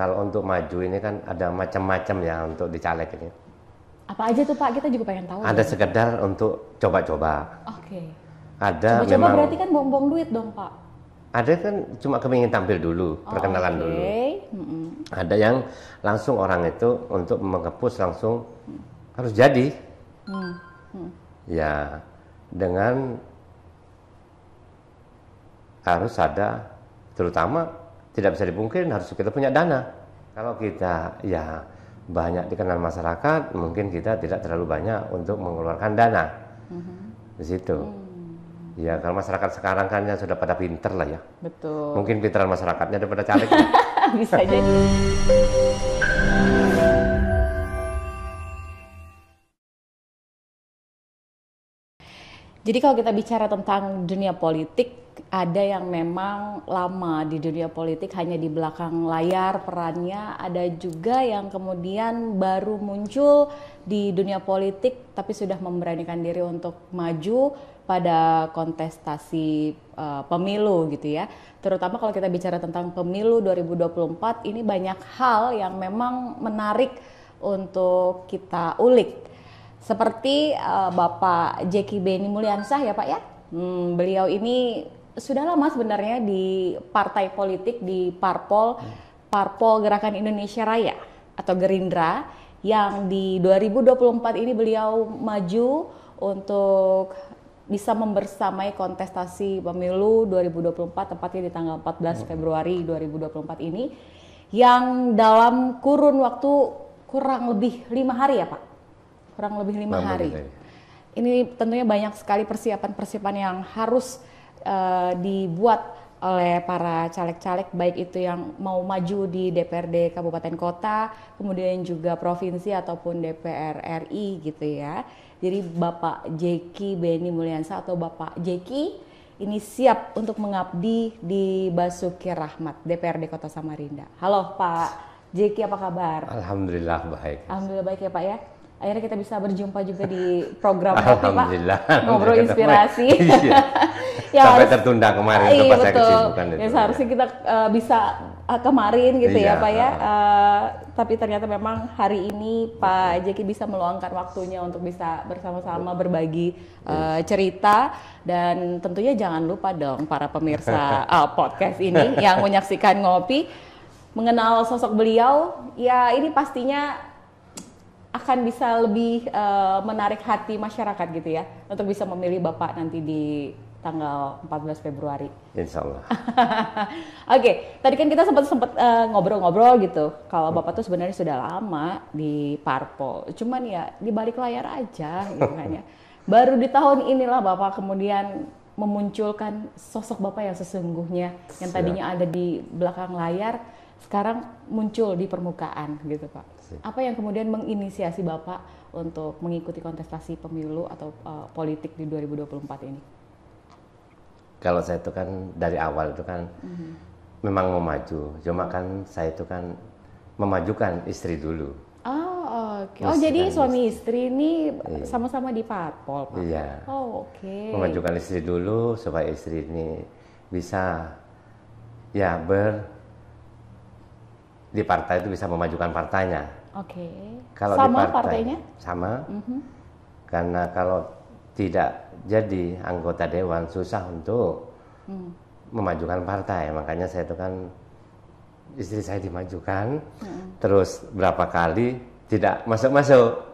kalau untuk maju ini kan ada macam-macam ya untuk di caleg ini. Apa aja tuh Pak? Kita juga pengen tahu. Ada sekedar untuk coba-coba. Oke. Ada Coba-coba memang. berarti kan buang-buang duit dong Pak. Ada kan cuma kepingin tampil dulu, perkenalan dulu. Ada yang langsung orang itu untuk mengepus langsung harus jadi. Ya, dengan harus ada, terutama tidak bisa dipungkiri harus kita punya dana. Kalau kita ya banyak dikenal masyarakat, mungkin kita tidak terlalu banyak untuk mengeluarkan dana. Di situ. Ya kalau masyarakat sekarang kan ya sudah pada pinter lah ya. Betul. Mungkin pinteran masyarakatnya daripada caleg. Bisa jadi. Jadi kalau kita bicara tentang dunia politik, ada yang memang lama di dunia politik hanya di belakang layar perannya, ada juga yang kemudian baru muncul di dunia politik tapi sudah memberanikan diri untuk maju pada kontestasi pemilu gitu ya. Terutama kalau kita bicara tentang pemilu 2024, ini banyak hal yang memang menarik untuk kita ulik. Seperti Bapak Jeki Beni Mulyansah ya Pak ya. Beliau ini sudah lama sebenarnya di partai politik, di Parpol Gerakan Indonesia Raya atau Gerindra, yang di 2024 ini beliau maju untuk bisa membersamai kontestasi pemilu 2024, tepatnya di tanggal 14 Februari 2024 ini, yang dalam kurun waktu kurang lebih 5 hari ya Pak? Kurang lebih 5 hari. Ini tentunya banyak sekali persiapan-persiapan yang harus dibuat oleh para caleg-caleg, baik itu yang mau maju di DPRD Kabupaten Kota, kemudian juga provinsi ataupun DPR RI gitu ya. Jadi Bapak Jeki Beni Mulyansah atau Bapak Jeki ini siap untuk mengabdi di Basuki Rahmat, DPRD Kota Samarinda. Halo Pak Jeki, apa kabar? Alhamdulillah baik. Alhamdulillah baik ya Pak ya. Akhirnya kita bisa berjumpa juga di program Kopi Pak. Ngobrol inspirasi. Ya, sampai tertunda kemarin itu pas saya kesibukan itu. Ya seharusnya kita bisa kemarin gitu ya Pak ya. Tapi ternyata memang hari ini Pak Jeki bisa meluangkan waktunya untuk bisa bersama-sama berbagi cerita, dan tentunya jangan lupa dong para pemirsa podcast ini yang menyaksikan Ngopi mengenal sosok beliau. Ya ini pastinya akan bisa lebih menarik hati masyarakat gitu ya, untuk bisa memilih Bapak nanti di tanggal 14 Februari. Insya Allah. Oke, tadi kan kita sempat ngobrol-ngobrol gitu. Kalau Bapak tuh sebenarnya sudah lama di Parpol, cuman ya di balik layar aja gitu kan ya. Baru di tahun inilah Bapak kemudian memunculkan sosok Bapak yang sesungguhnya, yang tadinya ada di belakang layar, sekarang muncul di permukaan gitu Pak. Apa yang kemudian menginisiasi Bapak untuk mengikuti kontestasi pemilu atau politik di 2024 ini? Kalau saya itu kan dari awal itu kan memang mau maju, cuma kan saya itu kan memajukan istri dulu. Oh oke. Oh jadi suami istri ini sama-sama di Parpol Pak? Iya. Oh oke. Memajukan istri dulu supaya istri ini bisa ya di partai itu bisa memajukan partainya. Oke. Kalau sama di partainya? Sama. Karena kalau tidak jadi anggota dewan susah untuk memajukan partai. Makanya saya itu kan istri saya dimajukan, terus berapa kali tidak masuk-masuk.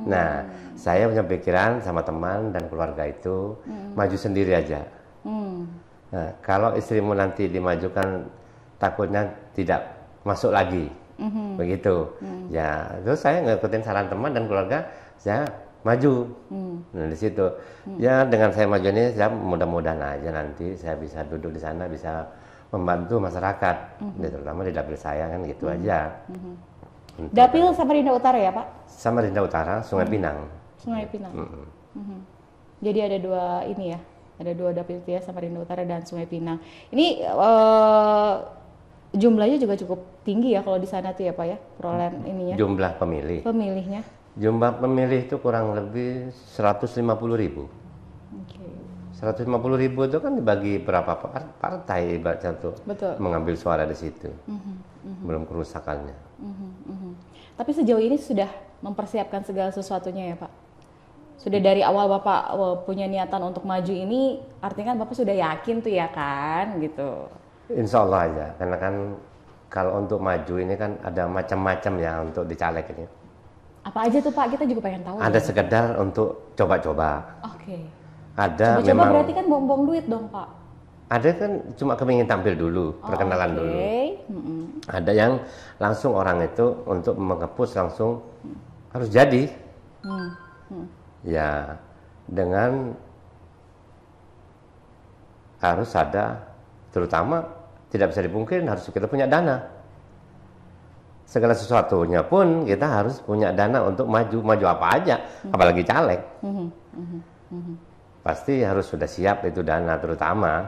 Nah, saya punya pikiran sama teman dan keluarga itu maju sendiri aja. Nah, kalau istrimu nanti dimajukan takutnya tidak masuk lagi, begitu. Ya, terus saya ngikutin saran teman dan keluarga, saya maju. Nah di situ, ya dengan saya maju ini, saya mudah-mudahan aja nanti saya bisa duduk di sana, bisa membantu masyarakat, terutama di dapil saya kan gitu aja. Dapil Samarinda Utara ya Pak? Samarinda Utara, Sungai Pinang. Sungai Pinang. Jadi ada dua ini ya, ada dua dapil ya, Samarinda Utara dan Sungai Pinang. Ini jumlahnya juga cukup tinggi ya kalau di sana tuh ya Pak ya, perolehan ininya. Jumlah pemilih. Jumlah pemilih itu kurang lebih 150.000. Okay. 150.000 itu kan dibagi berapa partai ibaratnya tuh Betul. mengambil suara di situ. Belum kerusakannya. Tapi sejauh ini sudah mempersiapkan segala sesuatunya ya Pak? Sudah dari awal Bapak punya niatan untuk maju ini, artinya kan Bapak sudah yakin tuh ya kan gitu. Insya Allah aja, karena kan kalau untuk maju ini kan ada macam-macam ya untuk di caleg ini. Apa aja tuh Pak? Kita juga pengen tahu. Ada sekedar untuk coba-coba. Oke. Ada Coba-coba memang. berarti kan buang-buang duit dong Pak? Ada kan cuma kepingin tampil dulu, perkenalan dulu. Ada yang langsung orang itu untuk mengepus langsung harus jadi. Ya, dengan harus ada, terutama tidak bisa dipungkiri harus kita punya dana. Segala sesuatunya pun kita harus punya dana untuk maju apa aja, apalagi caleg. Pasti harus sudah siap itu dana terutama.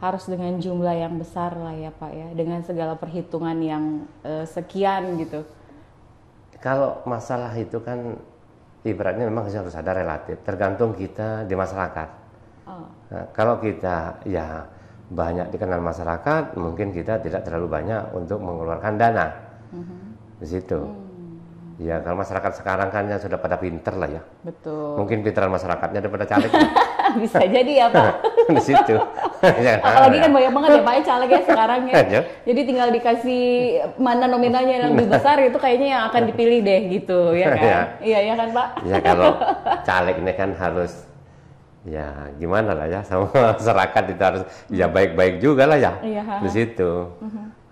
Harus dengan jumlah yang besar lah ya Pak ya, dengan segala perhitungan yang sekian gitu. Kalau masalah itu kan ibaratnya memang harus ada relatif, tergantung kita di masyarakat. Nah, kalau kita ya banyak dikenal masyarakat, mungkin kita tidak terlalu banyak untuk mengeluarkan dana di situ. Ya kalau masyarakat sekarang kan ya sudah pada pinter lah ya. Betul. Mungkin pinteran masyarakatnya daripada caleg. Bisa jadi ya Pak. Di situ. Apalagi kan banyak banget ya Pak ya calegnya sekarang ya. Jadi tinggal dikasih mana nominalnya yang lebih besar itu kayaknya yang akan dipilih deh gitu ya kan. Iya ya kan Pak. Ya kalau caleg ini kan harus ya gimana lah ya sama masyarakat itu harus ya baik-baik juga lah ya. Iya. Di situ.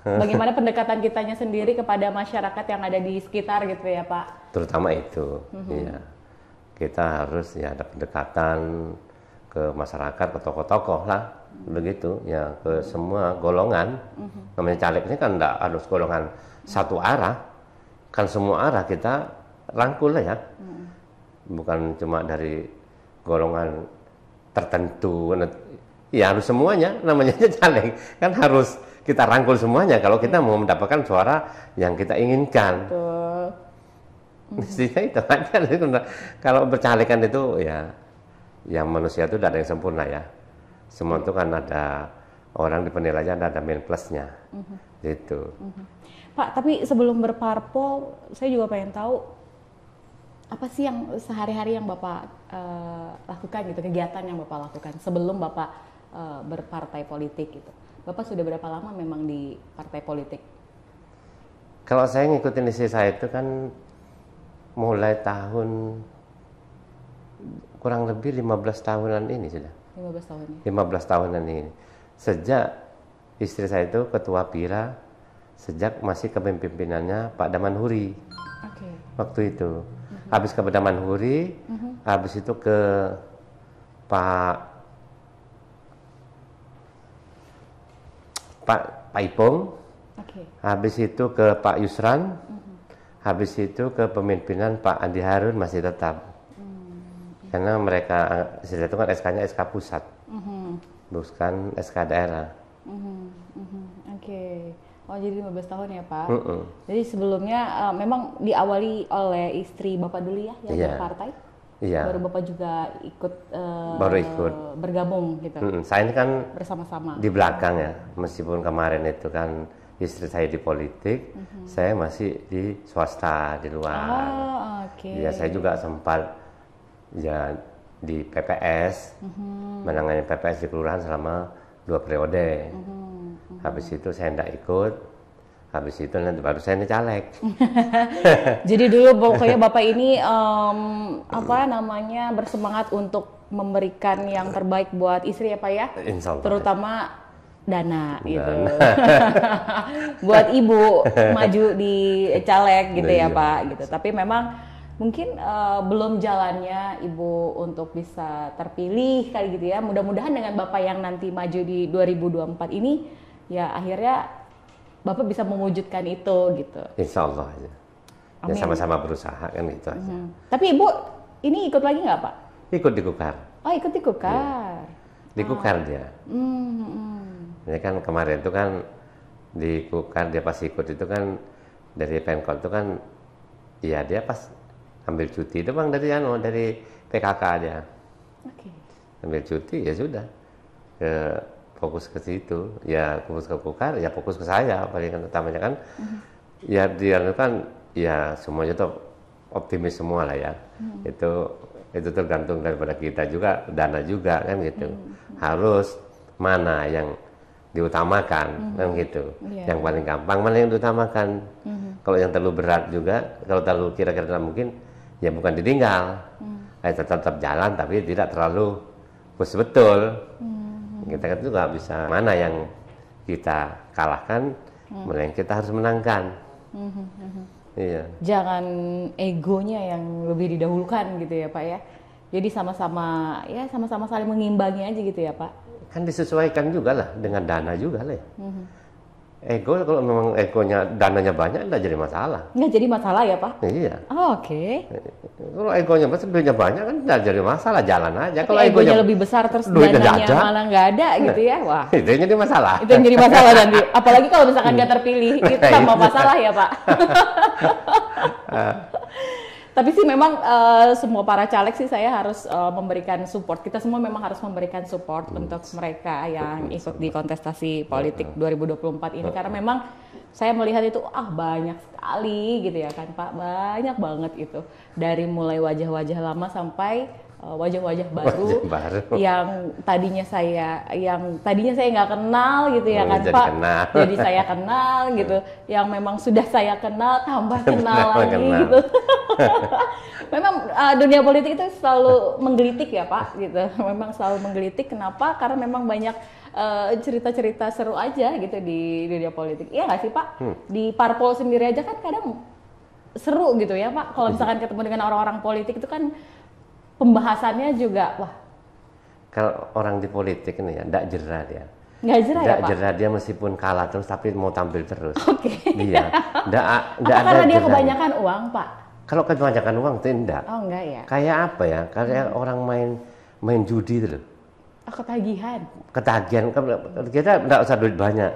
Bagaimana pendekatan kitanya sendiri kepada masyarakat yang ada di sekitar gitu ya Pak? Terutama itu, ya. Kita harus ya ada pendekatan ke masyarakat, ke tokoh-tokoh lah, begitu, ya ke semua golongan. Namanya caleg ini kan enggak harus golongan satu arah, kan semua arah kita rangkul lah ya. Bukan cuma dari golongan tertentu, ya harus semuanya, namanya caleg, kan harus kita rangkul semuanya kalau kita mau mendapatkan suara yang kita inginkan. Betul. Mestinya itu aja. Kalau bercalekan itu ya, yang manusia itu tidak ada yang sempurna ya. Semua itu kan ada orang di penilaian ada min plusnya, gitu. Pak, tapi sebelum berparpol, saya juga pengen tahu apa sih yang sehari-hari yang Bapak lakukan gitu, kegiatan yang Bapak lakukan sebelum Bapak berpartai politik gitu. Bapak sudah berapa lama memang di partai politik? Kalau saya ngikutin istri saya itu kan mulai tahun kurang lebih 15 tahunan ini sudah. 15 tahun ya? 15 tahunan ini. Sejak istri saya itu ketua PIRA, sejak masih kepemimpinannya Pak Daman Huri. Waktu itu. Habis ke Daman Huri, habis itu ke Pak Ipong, habis itu ke Pak Yusran, habis itu ke pemimpinan Pak Andi Harun masih tetap. Karena mereka, itu kan SK-nya SK pusat, bukan SK daerah. Oh jadi 15 tahun ya Pak. Jadi sebelumnya memang diawali oleh istri Bapak dulu ya yang berpartai? Iya. Baru Bapak juga ikut bergabung gitu. Saya ini kan bersama-sama di belakang ya, meskipun kemarin itu kan istri saya di politik, saya masih di swasta di luar. Ya saya juga sempat ya di PPS, menangani PPS di kelurahan selama 2 periode. Habis itu saya tidak ikut. Habis itu nanti baru saya ini caleg. Jadi dulu pokoknya Bapak ini bersemangat untuk memberikan yang terbaik buat istri ya Pak ya? Insya Allah. Terutama dana gitu. Buat ibu maju di caleg gitu ya Pak gitu. Tapi memang mungkin belum jalannya ibu untuk bisa terpilih kali gitu ya. Mudah-mudahan dengan Bapak yang nanti maju di 2024 ini ya akhirnya Bapak bisa mewujudkan itu gitu. Insya Allah aja. Ya sama-sama berusaha kan gitu aja. Tapi Ibu ini ikut lagi nggak Pak? Ikut di Kukar. Oh ikut di Kukar. Di Kukar dia. Ini kan kemarin itu kan di Kukar dia pas ikut itu kan dari Pemkot itu kan ya dia pas ambil cuti itu bang dari PKK dia. ambil cuti ya sudah, fokus ke situ, ya fokus ke Golkar, ya fokus ke saya paling utamanya kan, ya dia kan ya semuanya tuh optimis semua lah ya, itu tergantung daripada kita juga, dana juga kan gitu, harus mana yang diutamakan kan gitu, yang paling gampang mana yang diutamakan, kalau yang terlalu berat juga, kalau terlalu kira-kira mungkin ya bukan ditinggal, tetap jalan tapi tidak terlalu betul. Kita kan juga bisa mana yang kita kalahkan, mana yang kita harus menangkan. Iya. Jangan egonya yang lebih didahulukan gitu ya Pak ya. Jadi sama-sama saling mengimbangi aja gitu ya Pak. Kan disesuaikan juga lah dengan dana juga lah. Ya. Ego kalau memang egonya dananya banyak nggak jadi masalah. Nggak jadi masalah ya Pak? Iya. Oh, oke. Kalau egonya banyak kan nggak jadi masalah, jalan aja. Kalau egonya lebih besar terus dananya malah nggak ada gitu ya, wah. Itu yang jadi masalah. Itu yang jadi masalah nanti. Apalagi kalau misalkan nggak terpilih, itu tambah masalah ya Pak. Tapi sih memang semua para caleg sih saya harus memberikan support. Kita semua memang harus memberikan support untuk mereka yang ikut di kontestasi politik 2024 ini. Karena memang saya melihat itu banyak sekali gitu ya kan Pak. Banyak banget itu. Dari mulai wajah-wajah lama sampai wajah-wajah baru yang tadinya saya nggak kenal gitu ya kan Pak. Jadi saya kenal gitu. Yang memang sudah saya kenal tambah kenal lagi gitu. Memang dunia politik itu selalu menggelitik ya Pak gitu. Memang selalu menggelitik. Kenapa? Karena memang banyak cerita-cerita seru aja gitu di dunia politik. Iya nggak sih Pak? Di parpol sendiri aja kan kadang seru gitu ya Pak. Kalau misalkan ketemu dengan orang-orang politik itu kan pembahasannya juga wah. Kalau orang di politik ini ya nggak jerah dia. Nggak jerah ya Pak? Nggak jerah dia meskipun kalah terus tapi mau tampil terus. Oke. Iya. Nggak karena dia kebanyakan uang Pak? Kalau kebanyakan uang tidak. Oh enggak ya? Kayak apa ya? Kayak orang main judi itu loh. Ketagihan. Ketagihan. Kita nggak usah duit banyak.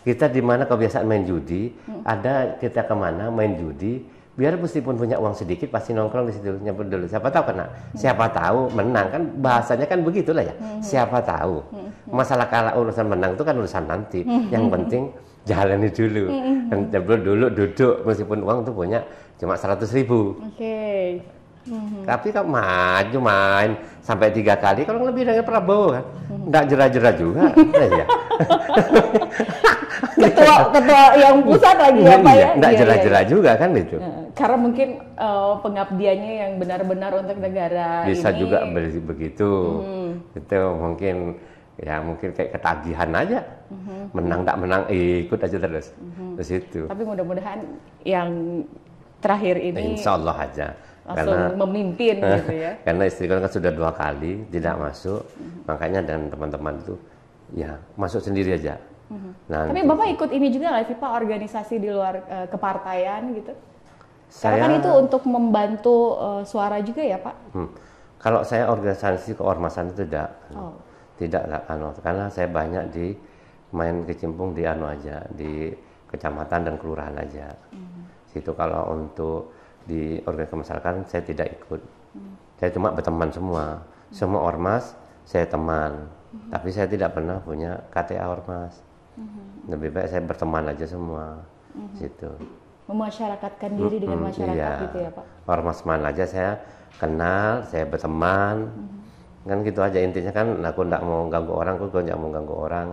Kita di mana kebiasaan main judi, ada kita kemana main judi, biar meskipun punya uang sedikit pasti nongkrong di situ nyebut dulu. Siapa tahu kena, siapa tahu menang kan bahasanya kan begitulah ya. Siapa tahu. Masalah kalah urusan menang itu kan urusan nanti. Yang penting jalani dulu. Dan dulu duduk meskipun uang tuh punya cuma 100.000. Oke. Tapi kalau maju main sampai 3 kali, kalau lebih dari Prabowo kan, nggak jerah-jerah juga. Ya. ketua yang pusat lagi ya Pak ya? Nggak jerah-jerah juga kan itu. Karena mungkin pengabdiannya yang benar-benar untuk negara bisa ini. juga begitu. Itu mungkin kayak ketagihan aja. Menang tak menang ikut aja terus. Terus itu. Tapi mudah-mudahan yang terakhir ini insya Allah aja langsung memimpin gitu ya. Karena istriku kan sudah 2 kali tidak masuk, makanya dan teman-teman itu ya masuk sendiri aja. Tapi Bapak ikut ini juga nggak sih Pak, organisasi di luar kepartaian gitu? Karena kan itu untuk membantu suara juga ya Pak? Kalau saya organisasi keormasan itu tidak karena saya banyak main kecimpung di aja, di kecamatan dan kelurahan aja. Situ kalau untuk di organisasi kemasyarakatan saya tidak ikut. Saya cuma berteman semua ormas saya teman. Tapi saya tidak pernah punya KTA ormas. Lebih baik saya berteman aja semua. Situ. Memasyarakatkan diri dengan masyarakat gitu ya Pak? Ormas mana aja saya kenal, saya berteman. Kan gitu aja intinya kan, aku nggak mau ganggu orang, aku nggak mau ganggu orang.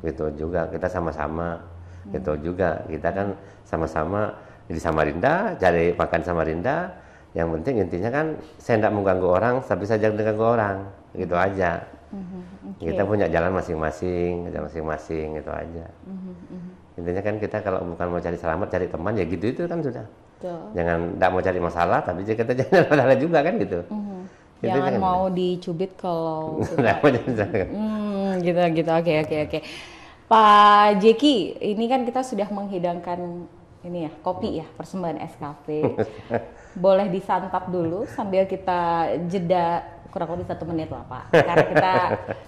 Gitu juga kita sama-sama. Gitu juga kita kan sama-sama di Samarinda, cari makan Samarinda. Yang penting intinya kan saya tidak mengganggu orang, tapi saya jangan mengganggu orang, gitu aja. Kita punya jalan masing-masing, itu aja. Intinya kan kita kalau bukan mau cari selamat, cari teman ya gitu itu kan sudah. Jangan tidak mau cari masalah, tapi kita jangan masalah juga kan gitu. Jangan kan mau dicubit kalau gitu. Oke. Pak Jeki, ini kan kita sudah menghidangkan ini ya, kopi ya, persembahan Nescafe. Boleh disantap dulu sambil kita jeda kurang lebih 1 menit lah Pak. Karena kita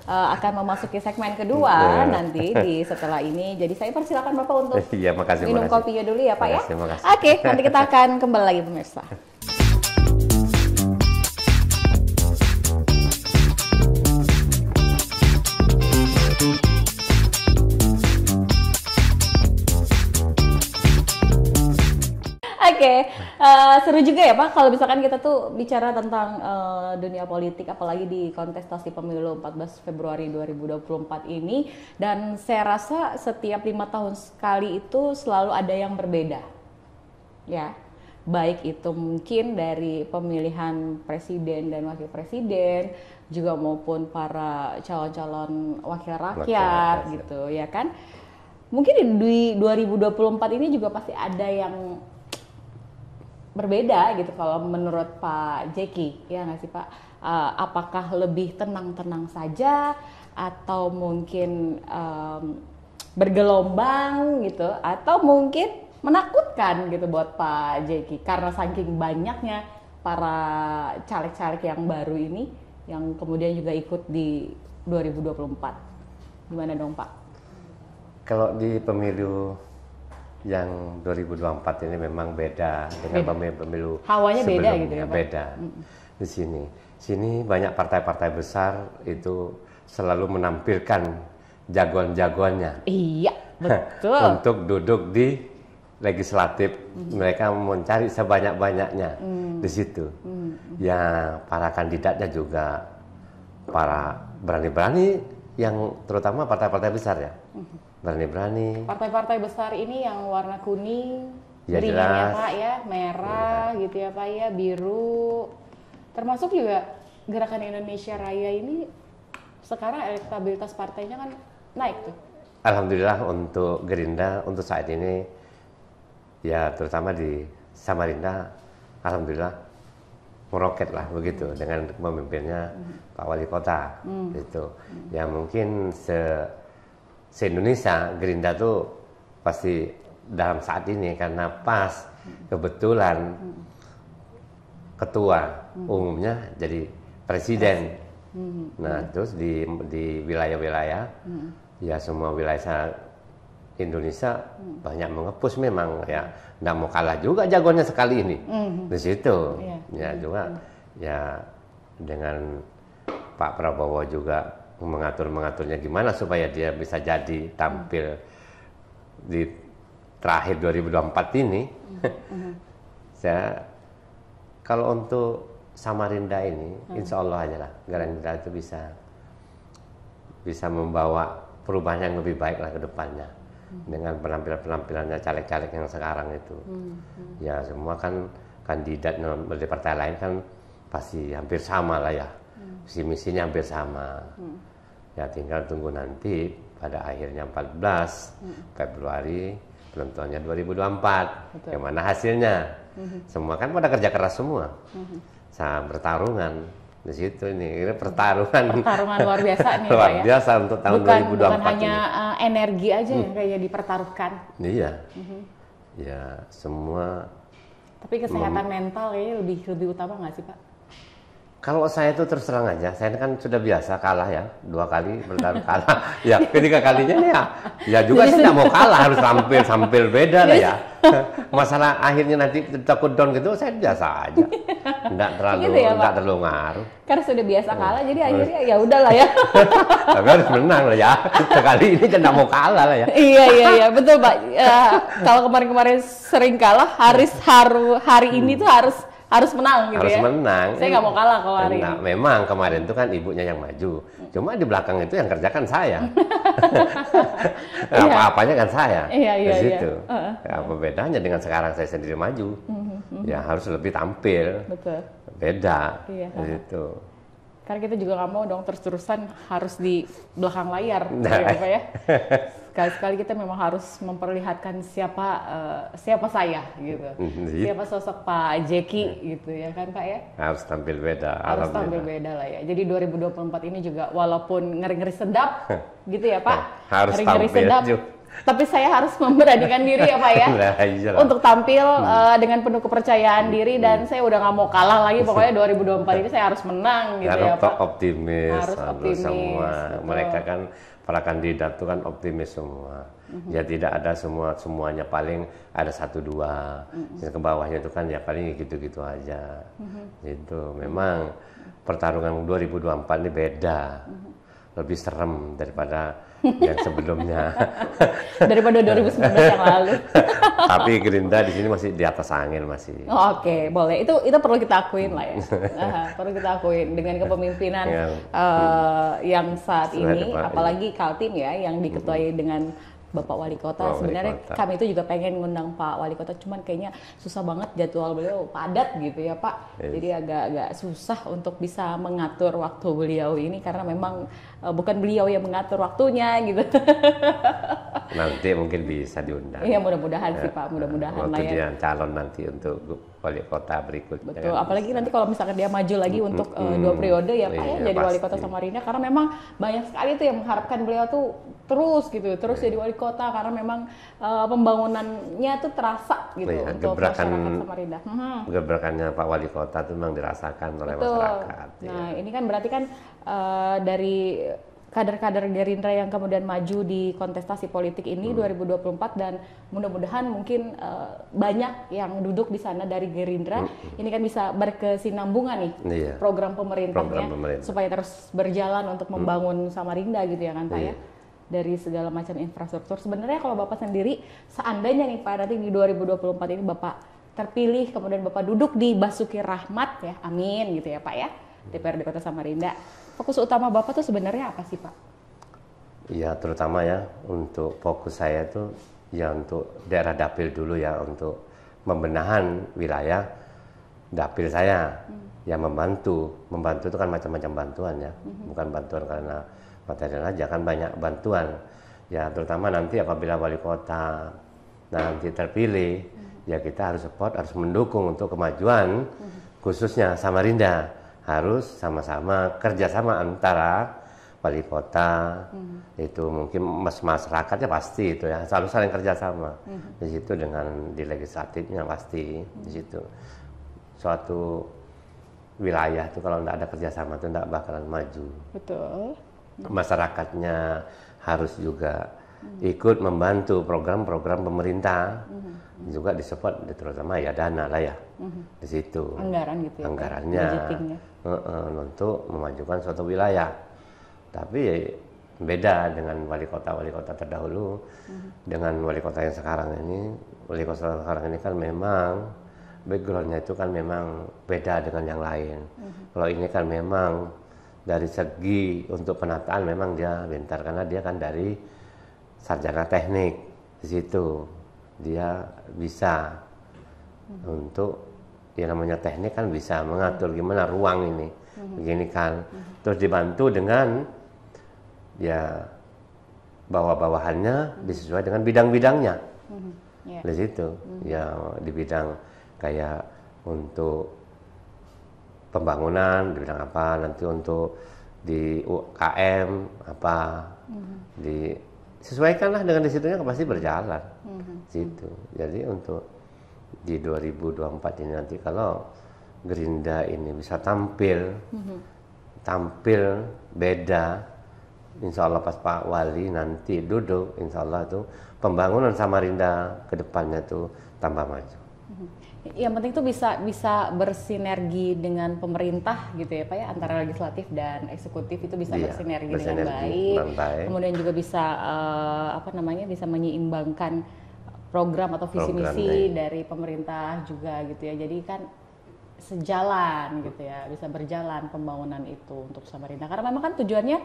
akan memasuki segmen kedua nanti setelah ini. Jadi saya persilakan Bapak untuk minum kopinya dulu ya Pak ya. Oke, nanti kita akan kembali lagi pemirsa. Oke. Seru juga ya Pak kalau misalkan kita tuh bicara tentang dunia politik, apalagi di kontestasi pemilu 14 Februari 2024 ini. Dan saya rasa setiap 5 tahun sekali itu selalu ada yang berbeda, ya. Baik itu mungkin dari pemilihan presiden dan wakil presiden, juga maupun para calon-calon wakil rakyat gitu ya kan. Mungkin di 2024 ini juga pasti ada yang berbeda gitu kalau menurut Pak Jeki, ya nggak sih Pak? Apakah lebih tenang-tenang saja atau mungkin bergelombang gitu, atau mungkin menakutkan gitu buat Pak Jeki karena saking banyaknya para caleg-caleg yang baru ini yang kemudian juga ikut di 2024. Gimana dong Pak? Kalau di pemilu yang 2024 ini memang beda dengan pemilu hawanya beda sebelumnya, gitu ya Pak? Beda. Di sini banyak partai-partai besar itu selalu menampilkan jagoan-jagoannya. Iya, betul. Untuk duduk di legislatif, mereka mencari sebanyak-banyaknya di situ. Ya, para kandidatnya juga para berani-berani, yang terutama partai-partai besar ya. Berani-berani. Partai-partai besar ini yang warna kuning, Ya, beringannya Pak ya, merah gitu ya Pak ya, biru. Termasuk juga Gerakan Indonesia Raya ini sekarang elektabilitas partainya kan naik tuh. Alhamdulillah untuk Gerindra untuk saat ini, ya terutama di Samarinda, alhamdulillah meroket lah begitu dengan pemimpinnya Pak Wali Kota itu. Ya mungkin se-Indonesia Gerindra tuh pasti dalam saat ini karena pas kebetulan ketua umumnya jadi presiden. Nah terus di wilayah-wilayah ya semua wilayah Indonesia banyak mengepus memang ya, nggak mau kalah juga jagoannya sekali ini di situ. Ya juga ya dengan Pak Prabowo juga mengaturnya gimana supaya dia bisa jadi tampil di terakhir 2024 ini. Saya kalau untuk Samarinda ini insya Allah aja lah Gerindra itu bisa membawa perubahan yang lebih baik lah ke depannya. Dengan penampilannya caleg-caleg yang sekarang itu. Ya semua kan kandidat dari partai lain kan pasti hampir sama lah ya. Visi misinya hampir sama. Ya tinggal tunggu nanti pada akhirnya 14 Februari penentuannya 2024. Gimana hasilnya? Semua kan pada kerja keras semua. Bertarungan di situ ini pertarungan luar biasa nih luar Pak ya. Biasa untuk tahun 2024 bukan hanya energi aja yang kayak dipertaruhkan. Iya. Ya semua. Tapi kesehatan mental kayaknya lebih utama nggak sih Pak? Kalau saya itu terus terang aja, saya kan sudah biasa kalah ya, 2 kali bertarung kalah. Ya ketiga kalinya ya juga saya tidak mau kalah, harus tampil beda lah ya. Masalah akhirnya nanti takut down gitu, saya biasa aja, tidak terlalu gitu ya, tidak terlalu ngaruh. Karena sudah biasa kalah, jadi akhirnya ya udahlah ya. Tapi harus menang lah ya. Sekali ini saya tidak mau kalah lah ya. Iya betul Pak. Kalau kemarin sering kalah, hari ini tuh harus menang gitu harus ya. Harus menang. Saya nggak mau kalah kalau hari ini. Memang kemarin itu kan ibunya yang maju. Cuma di belakang itu yang kerjakan saya. Apa-apanya kan saya. Di situ. Apa bedanya dengan sekarang saya sendiri maju? Ya harus lebih tampil. Betul. Beda. Di situ. Karena kita juga nggak mau dong terus-terusan harus di belakang layar, ya Pak ya. Sekali-sekali kita memang harus memperlihatkan siapa saya gitu, siapa sosok Pak Jeki gitu ya kan Pak ya. Harus tampil beda. Harus tampil beda lah ya. Jadi 2024 ini juga walaupun ngeri-ngeri sedap gitu ya Pak. Harus ngeri-ngeri tampil sedap. Tapi saya harus memberanikan diri ya Pak ya, untuk tampil dengan penuh kepercayaan diri dan saya udah nggak mau kalah lagi. Pokoknya 2024 ini saya harus menang gitu ya Pak. Harus optimis semua. Betul. Mereka kan para kandidat itu kan optimis semua. Ya tidak ada semuanya, paling ada 1-2. Ke bawahnya itu kan ya paling gitu-gitu aja. Itu memang pertarungan 2024 ini beda. Lebih serem daripada yang sebelumnya. Daripada 2019 yang lalu. Tapi Gerindra di sini masih di atas angin masih. Oh, Oke, boleh. Itu perlu kita akuin lah ya. Perlu kita akuin dengan kepemimpinan yang saat ini, apalagi Kaltim ya, yang diketuai dengan Bapak Wali Kota. Sebenarnya kami itu juga pengen ngundang Pak Wali Kota, cuman kayaknya susah banget, jadwal beliau padat gitu ya Pak. Jadi agak susah untuk bisa mengatur waktu beliau ini karena memang bukan beliau yang mengatur waktunya gitu. Nanti mungkin bisa diundang. Iya, mudah-mudahan sih Pak, mudah-mudahan lah ya. Dia calon nanti untuk Wali Kota berikutnya. Betul, apalagi nanti kalau misalkan dia maju lagi untuk 2 periode ya Pak ya, jadi Wali Kota Samarinda, karena memang banyak sekali tuh yang mengharapkan beliau tuh terus jadi Wali Kota karena memang pembangunannya tuh terasa gitu untuk masyarakat Samarinda. Gebrakannya Pak Wali Kota itu memang dirasakan oleh masyarakat. Nah ini kan berarti kan dari kader-kader Gerindra yang kemudian maju di kontestasi politik ini 2024 dan mudah-mudahan mungkin banyak yang duduk di sana dari Gerindra ini kan bisa berkesinambungan nih program pemerintahnya supaya terus berjalan untuk membangun Samarinda gitu ya kan Pak ya, dari segala macam infrastruktur. Sebenarnya kalau Bapak sendiri seandainya nih Pak nanti di 2024 ini Bapak terpilih kemudian Bapak duduk di Basuki Rahmat ya, amin gitu ya Pak ya, DPRD Kota Samarinda, fokus utama Bapak tuh sebenarnya apa sih Pak? Ya terutama ya untuk fokus saya itu ya untuk daerah dapil dulu ya, untuk pembenahan wilayah dapil saya. Ya membantu itu kan macam-macam bantuan ya, bukan bantuan karena material aja, kan banyak bantuan. Ya terutama nanti apabila wali kota nanti terpilih, ya kita harus support, harus mendukung untuk kemajuan khususnya Samarinda. Harus sama-sama kerjasama antara wali kota, itu mungkin masyarakatnya pasti itu ya, selalu saling kerjasama di situ, dengan di legislatifnya pasti di situ. Suatu wilayah itu kalau tidak ada kerjasama itu tidak bakalan maju. Betul. Masyarakatnya harus juga ikut membantu program-program pemerintah, juga disupport, terutama ya dana lah ya di situ. Anggaran gitu ya. Anggarannya untuk memajukan suatu wilayah. Tapi beda dengan wali kota terdahulu dengan wali kota yang sekarang ini. Wali kota sekarang ini kan memang backgroundnya itu kan memang beda dengan yang lain. Kalau ini kan memang dari segi untuk penataan memang dia pintar karena dia kan dari sarjana teknik di situ. Dia bisa untuk ya namanya teknik kan bisa mengatur gimana ruang ini begini kan, terus dibantu dengan ya bawah-bawahannya disesuaikan dengan bidang-bidangnya di situ. Ya di bidang kayak untuk pembangunan di bidang apa, nanti untuk di UKM apa, disesuaikanlah dengan disitunya pasti berjalan situ. Jadi untuk di 2024 ini nanti kalau Gerindra ini bisa tampil beda, insya Allah pas Pak Wali nanti duduk, insya Allah itu pembangunan Samarinda ke depannya itu tambah maju. Yang penting tuh bisa bersinergi dengan pemerintah gitu ya Pak ya, antara legislatif dan eksekutif itu bisa bersinergi dengan baik. Kemudian juga bisa bisa menyeimbangkan program atau visi misi dari pemerintah juga gitu ya. Jadi kan sejalan gitu ya, bisa berjalan pembangunan itu untuk Samarinda. Karena memang kan tujuannya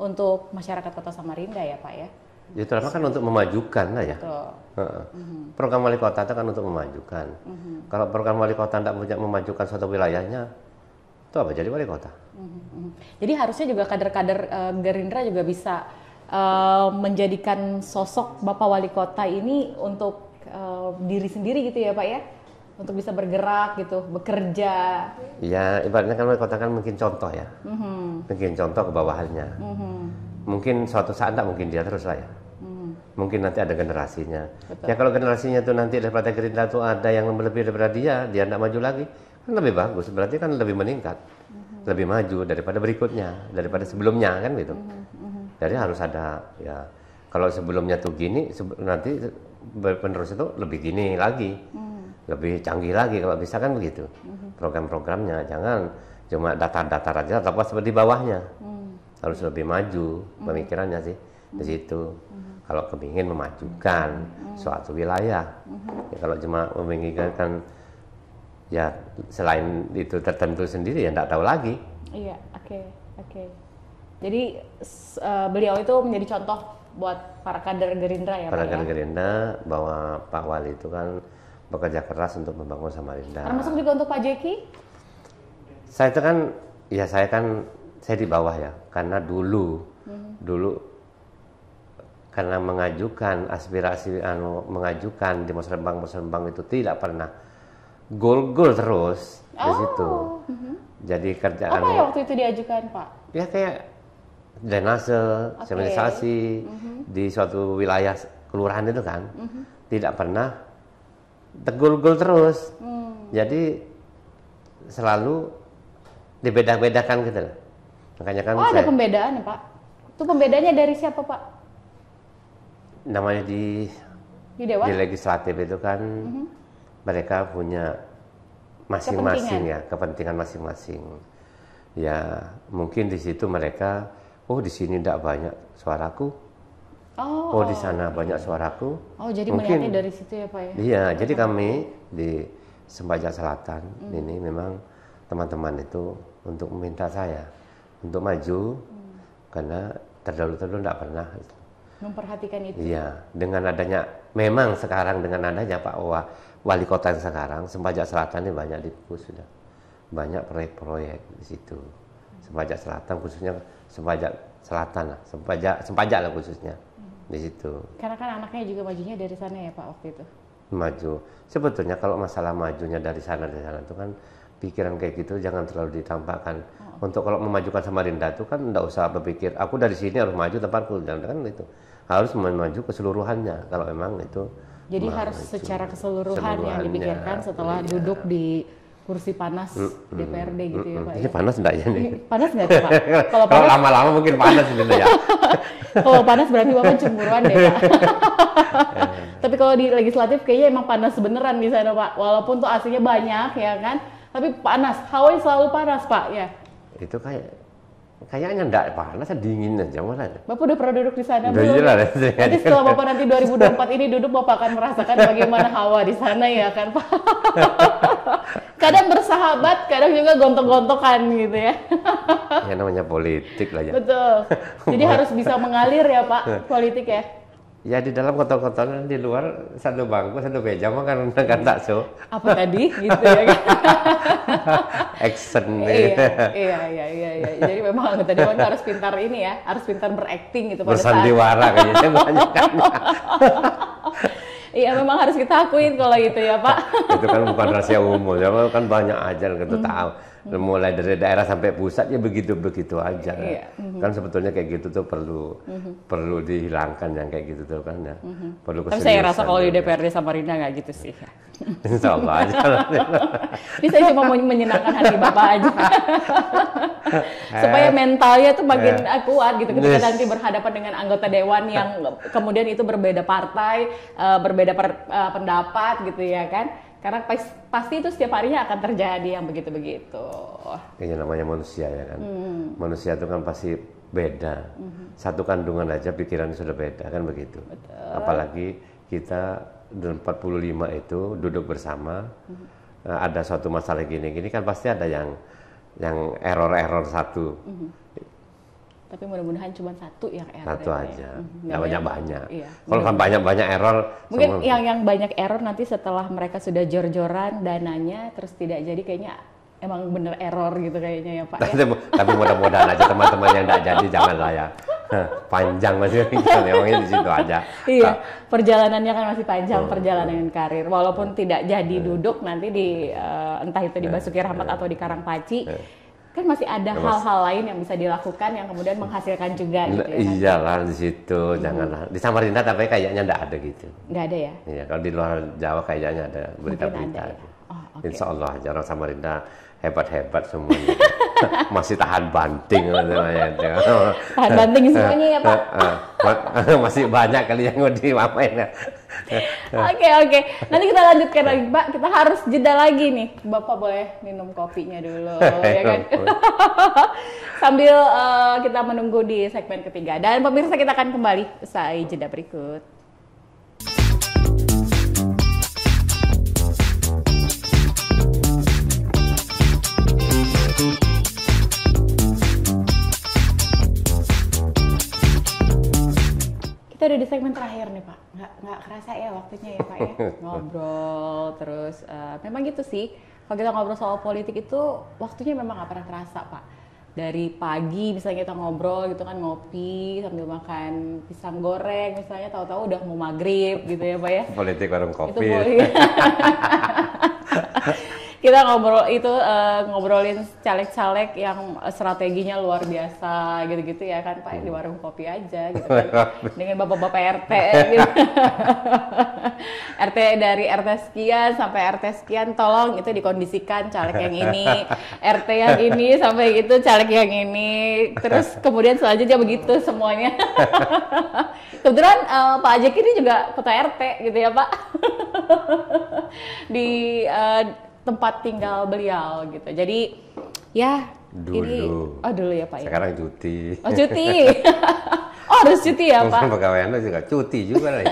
untuk masyarakat Kota Samarinda ya Pak ya. Ya terutama kan untuk memajukan lah ya. Program wali kota itu kan untuk memajukan. Kalau program wali kota tidak punya memajukan suatu wilayahnya, itu apa jadi wali kota? Jadi harusnya juga kader-kader Gerindra juga bisa menjadikan sosok Bapak Wali Kota ini untuk diri sendiri gitu ya Pak ya, untuk bisa bergerak gitu, bekerja. Ya ibaratnya kan wali kota kan mungkin contoh ya, mungkin contoh ke bawahannya. Mungkin suatu saat tak mungkin dia terus lah ya. Mungkin nanti ada generasinya. Betul. Ya kalau generasinya itu nanti daripada Gerindra itu ada yang lebih daripada dia tidak maju lagi, kan lebih bagus. Berarti kan lebih meningkat, lebih maju daripada berikutnya, daripada sebelumnya kan gitu. Jadi harus ada ya. Kalau sebelumnya tuh gini, nanti penerus itu lebih gini lagi, lebih canggih lagi kalau bisa kan begitu. Program-programnya jangan cuma datar-datar aja, tapi seperti di bawahnya. Harus lebih maju pemikirannya sih. di situ. Kalau kepingin memajukan suatu wilayah, ya kalau cuma menginginkan ya selain itu tertentu sendiri ya tidak tahu lagi. Iya, oke. Jadi beliau itu menjadi contoh buat para kader Gerindra ya, para Pak, kader ya? Gerindra bahwa Pak Wali itu kan bekerja keras untuk membangun Samarinda. Termasuk juga untuk Pak Jeki? Saya itu kan, ya saya di bawah ya, karena dulu karena mengajukan aspirasi, mengajukan di musrembang itu tidak pernah gol terus di situ. Jadi kerjaan. Apa ya waktu itu diajukan, Pak? Ya kayak drainase, sterilisasi di suatu wilayah kelurahan itu kan, tidak pernah tegul-gul terus. Jadi selalu dibeda-bedakan gitu loh. Makanya kan ada pembedaan ya, Pak? Itu pembedanya dari siapa, Pak? Namanya di Dewan? di legislatif itu kan mereka punya masing-masing ya, kepentingan masing-masing. Ya, mungkin di situ mereka, oh di sini tidak banyak suaraku. Oh, di sana banyak suaraku. Oh, jadi mungkin melihatnya dari situ ya, Pak ya? Iya, jadi kami di Sembajak Selatan ini memang teman-teman itu untuk meminta saya untuk maju karena terdahulu tidak pernah memperhatikan itu. Iya, dengan adanya memang sekarang dengan adanya Pak Wali Kota yang sekarang, Sembajak Selatan ini banyak dipus sudah. Banyak proyek-proyek di situ. Sembajak Selatan khususnya Sembajak Selatan lah, Sempajak lah khususnya di situ. Karena kan anaknya juga majunya dari sana ya, Pak, waktu itu. Maju. Sebetulnya kalau masalah majunya dari sana itu kan pikiran kayak gitu jangan terlalu ditampakkan. Untuk kalau memajukan Samarinda itu kan enggak usah berpikir aku dari sini harus maju tempatku, dan kan itu. Harus maju keseluruhannya kalau memang itu. Jadi harus secara keseluruhan yang dipikirkan setelah duduk di kursi panas DPRD gitu ya, Pak. Ini panas enggak ya nih? Panas nggak sih, Pak? Kalau lama-lama mungkin panas ini ya. Kalau panas berarti Bapak cemburuan deh, Pak. Tapi kalau di legislatif kayaknya emang panas beneran di sana, Pak. Walaupun tuh AC-nya banyak ya kan, tapi panas. Hawanya selalu panas, Pak, ya. Itu kayaknya enggak panas, dingin aja malah. Bapak udah pernah duduk di sana Udah belum? iyalah, Nanti setelah Bapak nanti 2024 ini duduk, Bapak akan merasakan bagaimana hawa di sana ya kan, Pak. Kadang bersahabat, kadang juga gontok-gontokan gitu ya. Ya namanya politik lah ya. Betul. Jadi harus bisa mengalir ya, Pak, politik ya. Ya di dalam kotor-kotoran, di luar satu bangku, satu meja mah kan tak so. Apa tadi gitu ya kan? Action. Iya. Jadi memang anggota dewan harus pintar ini ya, harus pintar berakting gitu pada bersandiwara kayaknya banyak kan. Iya, memang harus kita akuin kalau itu ya, Pak. Itu kan bukan rahasia umum, ya kan banyak aja kita tahu. Mulai dari daerah sampai pusat ya begitu aja. Kan sebetulnya kayak gitu tuh perlu dihilangkan yang kayak gitu tuh kan ya. Perlu keseriusan. Tapi saya rasa kalau di DPRD Samarinda nggak gitu sih. Insya Allah aja. Ini saya cuma mau menyenangkan hati Bapak aja. Supaya mentalnya tuh makin kuat gitu ketika nanti berhadapan dengan anggota dewan yang kemudian itu berbeda partai, berbeda pendapat gitu ya kan. Karena pasti itu setiap harinya akan terjadi yang begitu-begitu. Ini namanya manusia ya kan. Manusia itu kan pasti beda. Satu kandungan aja pikirannya sudah beda kan begitu. Betul. Apalagi kita 45 itu duduk bersama, ada suatu masalah gini-gini kan pasti ada yang error satu. Tapi mudah-mudahan cuma satu yang error. Satu aja, nggak banyak-banyak. Iya. Kalau kan banyak-banyak error. Mungkin yang banyak error nanti setelah mereka sudah jor-joran dananya, terus tidak jadi kayaknya emang bener error gitu kayaknya ya, Pak. Tapi mudah-mudahan aja teman-teman yang nggak jadi janganlah ya. Panjang masih memangnya di situ aja. Iya, perjalanannya kan masih panjang, perjalanan karir. Walaupun tidak jadi duduk nanti di entah itu di Basuki Rahmat atau di Karangpaci. Kan masih ada hal-hal lain yang bisa dilakukan yang kemudian menghasilkan juga gitu ya. Iyalah di situ, janganlah. Di Samarinda tapi kayaknya enggak ada gitu. Enggak ada ya? Iya, kalau di luar Jawa kayaknya ada berita-berita. Okay. Insya Allah aja orang Samarinda hebat-hebat semuanya. Masih tahan banting. Tahan banting semuanya ya Pak? Masih banyak kali yang mau diapain. Oke. Nanti kita lanjutkan lagi Pak. Kita harus jeda lagi nih. Bapak boleh minum kopinya dulu, ya kan? Sambil kita menunggu di segmen ketiga. Dan pemirsa, kita akan kembali usai jeda berikut. Kita udah di segmen terakhir nih Pak, nggak kerasa ya waktunya ya Pak ya, ngobrol terus, memang gitu sih, kalau kita ngobrol soal politik itu waktunya memang nggak pernah terasa Pak. Dari pagi misalnya kita ngobrol gitu kan, ngopi sambil makan pisang goreng misalnya, tahu-tahu udah mau maghrib gitu ya Pak ya. Politik warung kopi. Kita ngobrolin caleg-caleg yang strateginya luar biasa gitu-gitu ya kan Pak, di warung kopi aja gitu kan. Dengan bapak-bapak RT gitu. RT dari RT sekian sampai RT sekian, tolong itu dikondisikan caleg yang ini, RT yang ini sampai gitu caleg yang ini, terus kemudian selanjutnya begitu semuanya. Kebetulan Pak Ajek ini juga ketua RT gitu ya Pak. Di tempat tinggal beliau gitu. Jadi ya dulu ya Pak. Sekarang cuti. Oh cuti. Oh harus cuti ya Pak. Pegawai Anda juga cuti juga lah.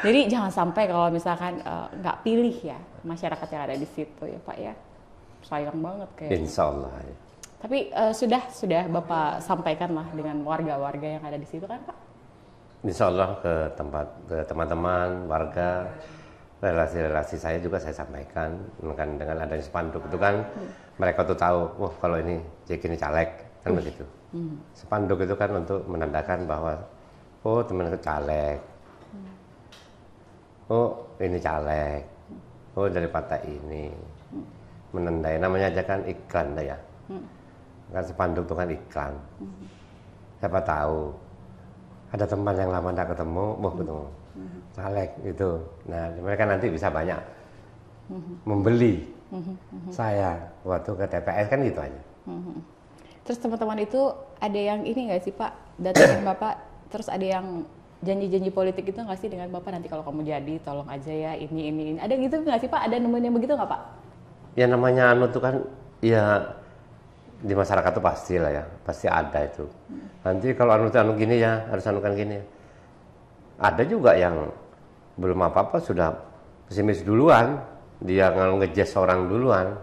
Jadi jangan sampai kalau misalkan nggak pilih ya masyarakat yang ada di situ ya Pak ya. Sayang banget kayaknya. Insya Allah. Ya. Tapi sudah Bapak sampaikan lah dengan warga-warga yang ada di situ kan Pak? Insya Allah ke teman-teman warga, relasi-relasi saya juga saya sampaikan kan, dengan adanya spanduk itu kan mereka tuh tahu, wah kalau ini Jack ini caleg kan begitu. Spanduk itu kan untuk menandakan bahwa oh teman itu caleg, oh ini caleg, oh dari partai ini, menandai, namanya aja kan iklan ya, kan spanduk itu kan iklan. Siapa tahu ada teman yang lama tidak ketemu, ketemu caleg itu. Nah mereka nanti bisa banyak membeli saya waktu ke TPS kan gitu aja. Terus teman-teman itu ada yang ini nggak sih Pak, datangin Bapak, terus ada yang janji-janji politik itu nggak sih dengan Bapak, nanti kalau kamu jadi tolong aja ya ini. Ada gitu nggak sih Pak? Ada nemuin yang begitu nggak Pak? Ya namanya tuh kan ya di masyarakat tuh pasti lah ya, pasti ada itu. Nanti kalau anu gini ya harus anukan gini. Ada juga yang belum apa-apa sudah pesimis duluan, dia ngejes orang duluan.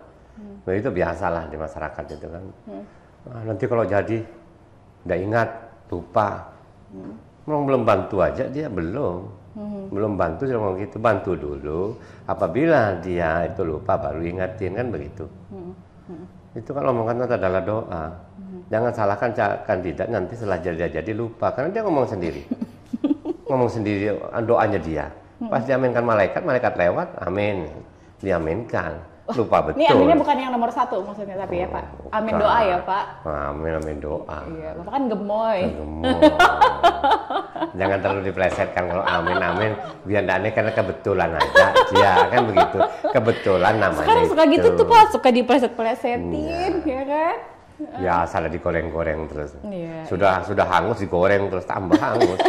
Nah itu biasalah di masyarakat itu kan. Nah, nanti kalau jadi udah ingat, lupa. Belum bantu aja dia belum. Belum bantu dia ngomong gitu, bantu dulu. Apabila dia itu lupa baru ingatin kan begitu. Itu kan omongan itu adalah doa. Jangan salahkan kandidat nanti setelah jadi lupa, karena dia ngomong sendiri. Ngomong sendiri doanya dia. Pas diaminkan malaikat lewat, amin. Diaminkan. Lupa betul. Ini aminnya bukan yang nomor 1 maksudnya tapi ya Pak. Amin doa ya Pak. Amin doa. Iya, Bapak kan gemoy. Jangan terlalu diplesetkan kalau amin. Biar aneh karena kebetulan aja. Ya kan begitu. Kebetulan namanya. Sekarang suka gitu tuh Pak, suka dipleset-plesetin ya kan. Ya salah digoreng-goreng terus. Iya. Sudah hangus digoreng terus tambah hangus.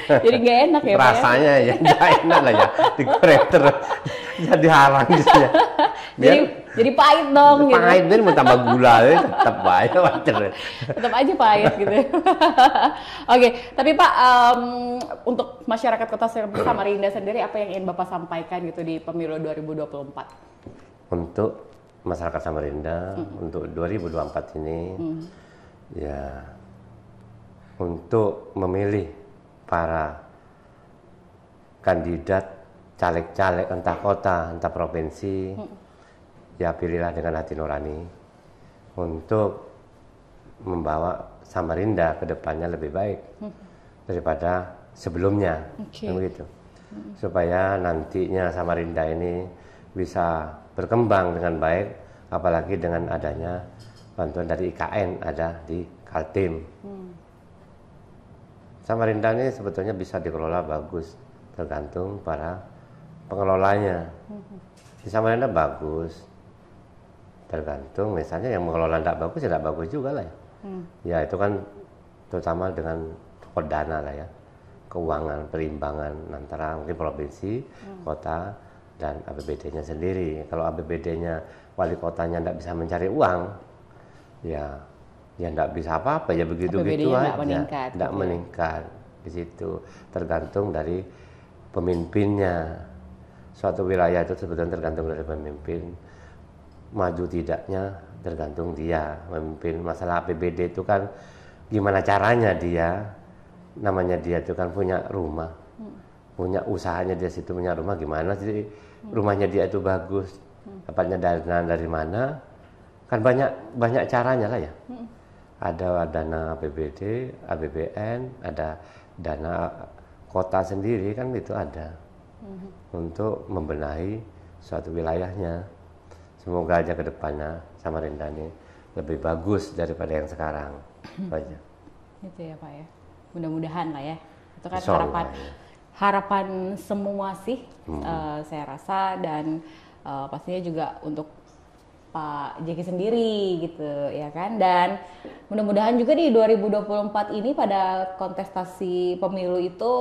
Jadi nggak enak ya Pak. Rasanya ya nggak enak lah ya, digoreng terus. Jadi halang gitu ya. Jadi pahit dong gitu. Pahit biar mau tambah gula tetap aja wajar. Tetap aja pahit gitu. Oke, tapi Pak untuk masyarakat Kota Samarinda sendiri apa yang ingin Bapak sampaikan gitu di pemilu 2024? Untuk masyarakat Samarinda untuk 2024 ini ya untuk memilih para kandidat caleg-caleg entah kota entah provinsi ya pilihlah dengan hati nurani untuk membawa Samarinda ke depannya lebih baik daripada sebelumnya. Begitu. Supaya nantinya Samarinda ini bisa berkembang dengan baik, apalagi dengan adanya bantuan dari IKN ada di Kaltim. Samarinda ini sebetulnya bisa dikelola bagus, tergantung para pengelolanya. Di Samarinda bagus, tergantung misalnya yang mengelola tidak bagus ya tidak bagus juga lah ya. Ya itu kan terutama dengan tokoh dana lah ya, keuangan, perimbangan antara mungkin provinsi, kota, dan APBD-nya sendiri. Kalau APBD-nya wali kotanya tidak bisa mencari uang, ya tidak bisa apa-apa ya begitu-gitu aja, tidak meningkat. Di situ tergantung dari pemimpinnya. Suatu wilayah itu sebetulnya tergantung dari pemimpin. Maju tidaknya tergantung dia memimpin. Masalah APBD itu kan gimana caranya dia, namanya dia itu kan punya rumah, punya usahanya dia situ, punya rumah, gimana sih rumahnya dia itu bagus, dapatnya dana dari mana, kan banyak caranya lah ya. Ada dana APBD, APBN, ada dana kota sendiri kan itu ada untuk membenahi suatu wilayahnya. Semoga aja ke depannya Samarinda ini lebih bagus daripada yang sekarang. Aja. Itu ya Pak ya. Mudah-mudahan lah ya. Itu kan ya. harapan semua sih saya rasa, dan pastinya juga untuk Pak Jeki sendiri gitu ya kan. Dan mudah-mudahan juga di 2024 ini pada kontestasi pemilu itu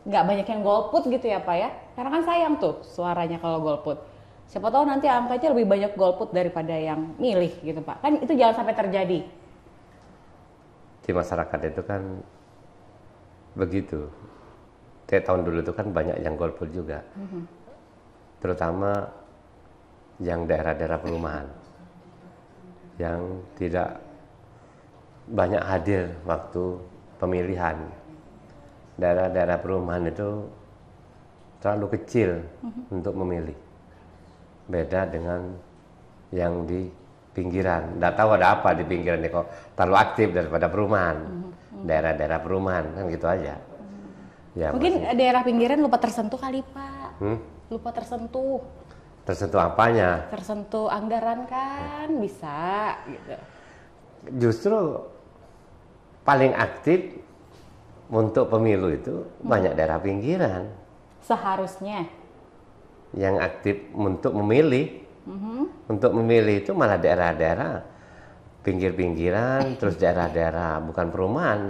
nggak banyak yang golput gitu ya Pak ya. Karena kan sayang tuh suaranya kalau golput. Siapa tahu nanti angkanya lebih banyak golput daripada yang milih gitu Pak. Kan itu jangan sampai terjadi. Di masyarakat itu kan begitu. Kayak tahun dulu itu kan banyak yang golput juga. Terutama yang daerah-daerah perumahan. Yang tidak banyak hadir waktu pemilihan. Daerah-daerah perumahan itu terlalu kecil untuk memilih. Beda dengan yang di pinggiran. Nggak tahu ada apa di pinggiran ini kok terlalu aktif daripada perumahan. Daerah-daerah perumahan kan gitu aja. Ya, mungkin daerah pinggiran lupa tersentuh kali Pak. Lupa tersentuh. Tersentuh apanya? Tersentuh anggaran kan bisa gitu. Justru paling aktif untuk pemilu itu banyak daerah pinggiran. Seharusnya. Yang aktif untuk memilih. Untuk memilih itu malah daerah-daerah pinggir-pinggiran, terus daerah-daerah bukan perumahan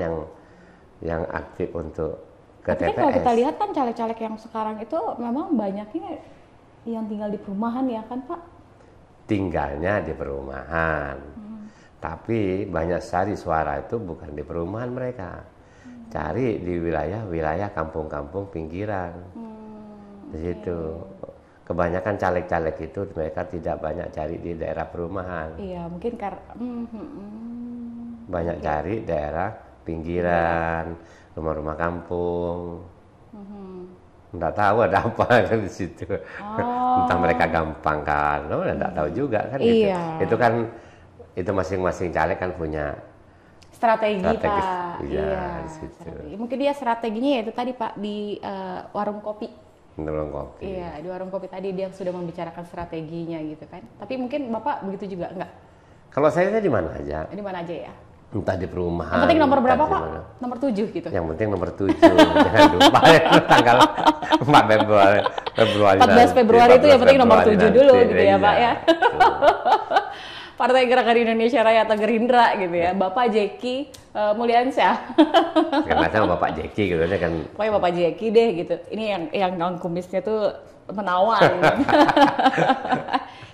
yang aktif untuk ke tapi TPS. Kan kalau kita lihat kan caleg-caleg yang sekarang itu memang banyaknya yang tinggal di perumahan ya kan Pak? Tinggalnya di perumahan. Tapi banyak sekali suara itu bukan di perumahan mereka. Cari di wilayah-wilayah kampung-kampung pinggiran. Di situ. Kebanyakan caleg-caleg itu mereka tidak banyak cari di daerah perumahan. Iya, mungkin banyak cari daerah pinggiran, rumah-rumah kampung. Nggak tahu ada apa di situ. Entah mereka gampang kan, nggak tahu juga kan gitu. Iya. Itu kan itu masing-masing caleg kan punya strategi Pak. Iya, di situ. Mungkin dia strateginya yaitu tadi Pak di warung kopi. Warung kopi. Iya, di warung kopi tadi dia sudah membicarakan strateginya gitu kan. Tapi mungkin Bapak begitu juga enggak? Kalau saya di mana aja. Di mana aja ya? Entah di perumahan. Yang penting nomor berapa Pak? Nomor 7 gitu. Yang penting nomor 7. Jangan lupa tanggal 4 Februari. 14 Februari itu yang penting nomor 7 dulu gitu ya Pak ya. Partai Gerakan Indonesia Raya atau Gerindra gitu ya, Bapak Jeki Mulyansyah. Karena sama Bapak Jeki gitu kan. Pokoknya Bapak Jeki deh gitu. Ini yang kumisnya tuh menawan.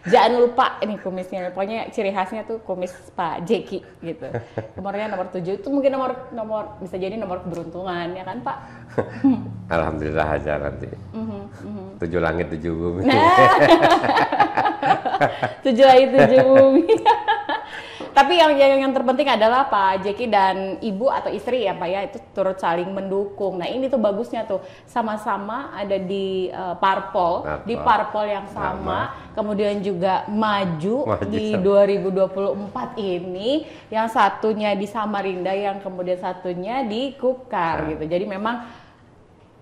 Jangan lupa ini kumisnya. Pokoknya ciri khasnya tuh kumis Pak Jeki gitu. Nomornya nomor 7 itu mungkin nomor bisa jadi nomor keberuntungan ya kan Pak? Alhamdulillah aja nanti. 7 langit 7 bumi. 7 langit 7 bumi. Tapi yang terpenting adalah Pak Jeki dan ibu atau istri ya Pak ya itu turut saling mendukung. Nah ini tuh bagusnya tuh sama-sama ada di parpol, di parpol yang sama, kemudian juga maju di 2024 ini, yang satunya di Samarinda, yang kemudian satunya di Kukar gitu. Jadi memang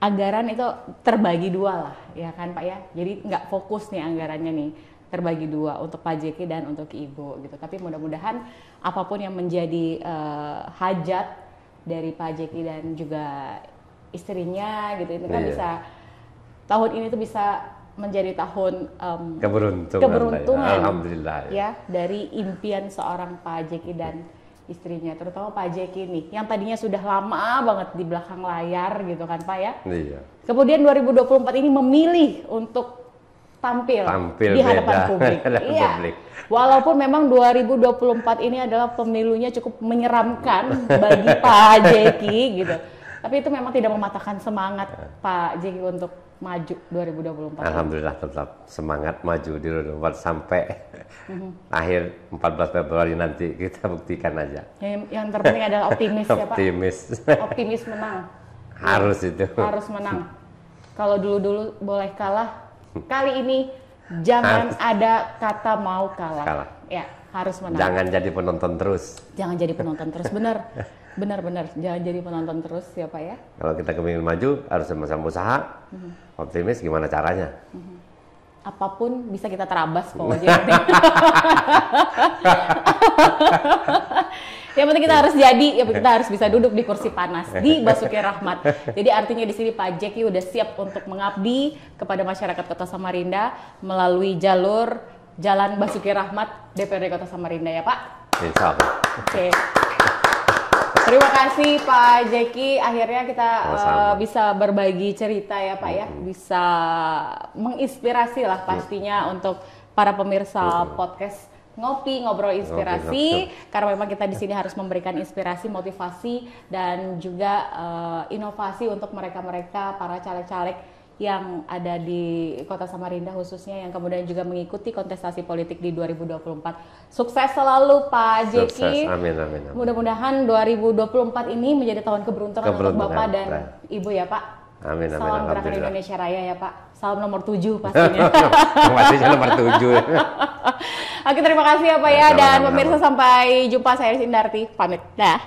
anggaran itu terbagi dua lah ya kan Pak ya. Jadi nggak fokus nih anggarannya nih. Terbagi dua untuk Pak Jeki dan untuk Ibu gitu. Tapi mudah-mudahan apapun yang menjadi hajat dari Pak Jeki dan juga istrinya gitu itu kan bisa tahun ini tuh bisa menjadi tahun keberuntungan. Alhamdulillah. Ya, dari impian seorang Pak Jeki dan istrinya, terutama Pak Jeki nih, yang tadinya sudah lama banget di belakang layar gitu kan Pak ya. Iya. Kemudian 2024 ini memilih untuk tampil di hadapan publik. Iya. Walaupun memang 2024 ini adalah pemilunya cukup menyeramkan bagi Pak Jeki gitu. Tapi itu memang tidak mematahkan semangat Pak Jeki untuk maju 2024. Alhamdulillah tetap semangat maju di 2024 sampai akhir 14 Februari nanti, kita buktikan aja. Yang terpenting adalah optimis ya Pak. Optimis. Optimis menang. Harus itu. Harus menang. Kalau dulu-dulu boleh kalah, kali ini jangan ada kata mau kalah. Ya, harus menang. Jangan jadi penonton terus. Jangan jadi penonton terus, benar. Benar-benar, jangan jadi penonton terus ya Pak ya. Kalau kita ingin maju, harus sama-sama usaha, optimis gimana caranya. Apapun bisa kita terabas pokoknya. Yang penting kita harus jadi, kita harus bisa duduk di kursi panas di Basuki Rahmat. Jadi artinya di sini Pak Jeki udah siap untuk mengabdi kepada masyarakat Kota Samarinda melalui Jalan Basuki Rahmat DPRD Kota Samarinda ya Pak. Insya Allah. Oke. Terima kasih Pak Jeki, akhirnya kita bisa berbagi cerita ya Pak ya, bisa menginspirasi lah pastinya untuk para pemirsa podcast Ngopi Ngobrol Inspirasi, karena memang kita di sini harus memberikan inspirasi, motivasi dan juga inovasi untuk mereka-mereka para caleg-caleg yang ada di Kota Samarinda khususnya yang kemudian juga mengikuti kontestasi politik di 2024. Sukses selalu Pak Jeki. Amin. Mudah-mudahan 2024 ini menjadi tahun keberuntungan untuk Bapak dan Ibu ya Pak. Amin. Salam Gerakan Indonesia Raya ya Pak. Salam nomor 7 pastinya. Pastinya nomor 7. Oke, terima kasih ya Pak ya. Dan pemirsa sampai jumpa, saya Sindarti pamit. Dah.